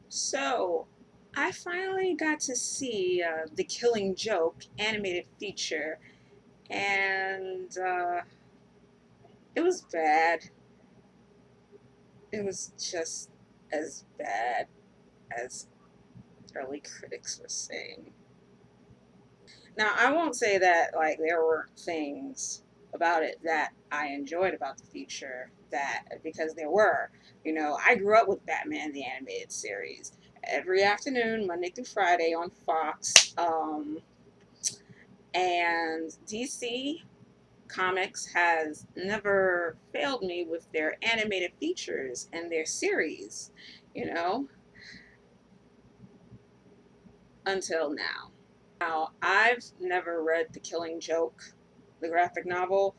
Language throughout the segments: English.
So, I finally got to see the Killing Joke animated feature, and it was bad. It was just as bad as early critics were saying. Now, I won't say that like there were things about it that I enjoyed about the feature, that because there were. I grew up with Batman the animated series every afternoon, Monday through Friday on Fox. And DC Comics has never failed me with their animated features and their series, you know, until now. Now, I've never read The Killing Joke, the graphic novel,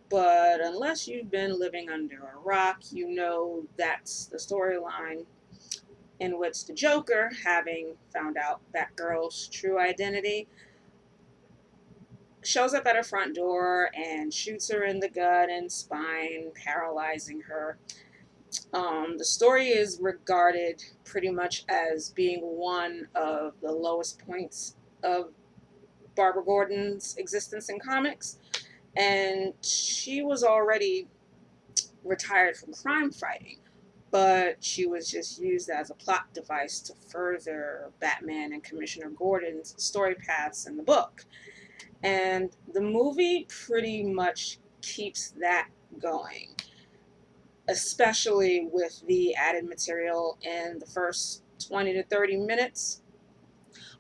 but unless you've been living under a rock, you know that's the storyline in which the Joker, having found out Batgirl's true identity, shows up at her front door and shoots her in the gut and spine, paralyzing her. The story is regarded pretty much as being one of the lowest points of Barbara Gordon's existence in comics, and she was already retired from crime fighting, but she was just used as a plot device to further Batman and Commissioner Gordon's story paths in the book. And the movie pretty much keeps that going, especially with the added material in the first 20 to 30 minutes.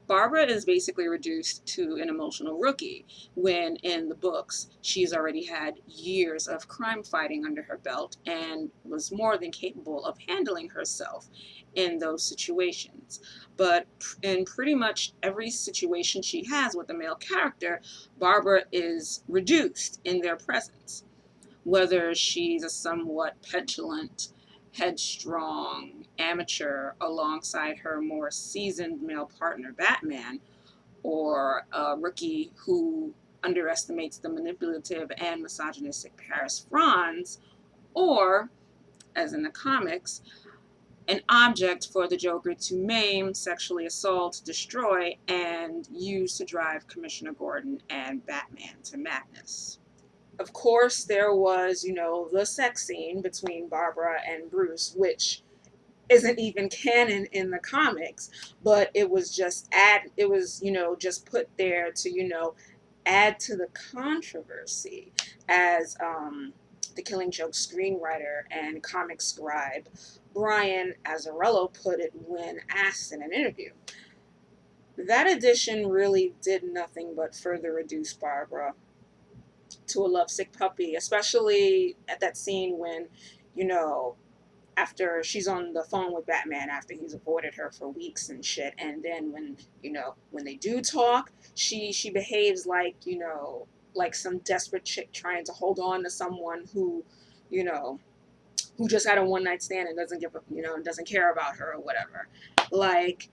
Barbara is basically reduced to an emotional rookie when in the books she's already had years of crime fighting under her belt and was more than capable of handling herself in those situations. But in pretty much every situation she has with a male character, Barbara is reduced in their presence. Whether she's a somewhat petulant, headstrong amateur alongside her more seasoned male partner Batman, or a rookie who underestimates the manipulative and misogynistic Paris Franz, or, as in the comics, an object for the Joker to maim, sexually assault, destroy, and use to drive Commissioner Gordon and Batman to madness. Of course, there was, the sex scene between Barbara and Bruce, which isn't even canon in the comics, but it was, just put there to, add to the controversy, as the Killing Joke screenwriter and comic scribe Brian Azzarello put it when asked in an interview. That addition really did nothing but further reduce Barbara to a lovesick puppy, especially at that scene when, you know, after she's on the phone with Batman after he's avoided her for weeks and shit, and then when, when they do talk, she behaves like, like some desperate chick trying to hold on to someone who, you know, who just had a one night stand and doesn't give a, doesn't care about her or whatever. Like,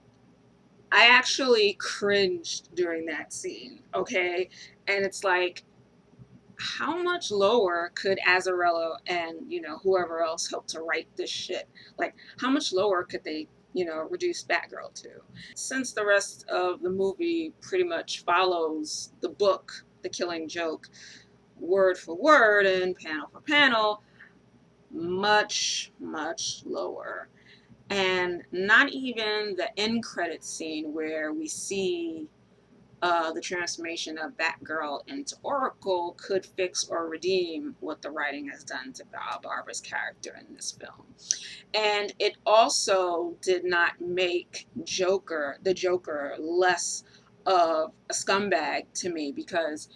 I actually cringed during that scene, okay? And it's like, how much lower could Azzarello and, whoever else helped to write this shit, like, how much lower could they, reduce Batgirl to? Since the rest of the movie pretty much follows the book, The Killing Joke, word for word and panel for panel, much, much lower. And not even the end credit scene where we see the transformation of Batgirl into Oracle could fix or redeem what the writing has done to Barbara's character in this film. And it also did not make the Joker, less of a scumbag to me, because,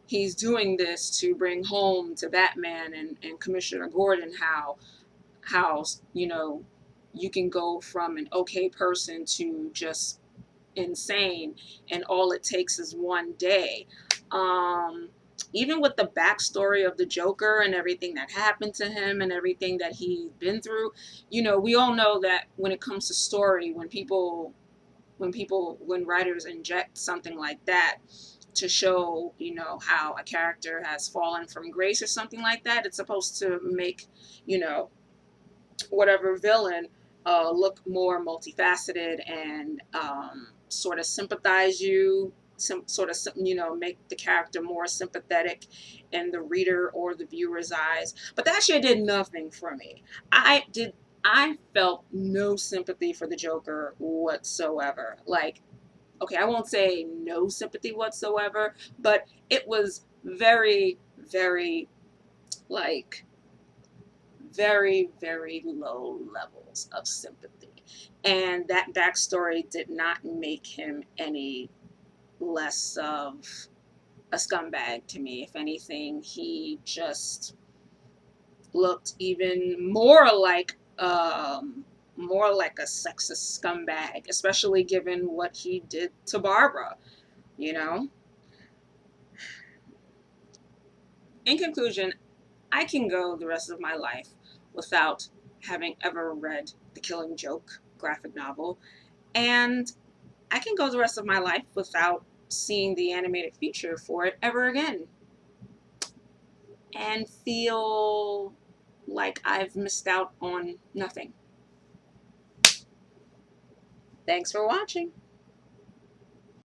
he's doing this to bring home to Batman and Commissioner Gordon how, you can go from an okay person to just insane, and all it takes is one day. Even with the backstory of the Joker and everything that happened to him and everything that he's been through, we all know that when it comes to story, when writers inject something like that to show, how a character has fallen from grace or something like that, it's supposed to make, whatever villain look more multifaceted and sort of sympathize you, sort of, you know, make the character more sympathetic in the reader or the viewer's eyes. But that shit did nothing for me. I felt no sympathy for the Joker whatsoever. Like, okay, I won't say no sympathy whatsoever, but it was very, very, like, very, very low levels of sympathy. And that backstory did not make him any less of a scumbag to me. If anything, he just looked even more like a sexist scumbag, especially given what he did to Barbara, you know? In conclusion, I can go the rest of my life without having ever read The Killing Joke graphic novel, and I can go the rest of my life without seeing the animated feature for it ever again and feel like I've missed out on nothing. Thanks for watching.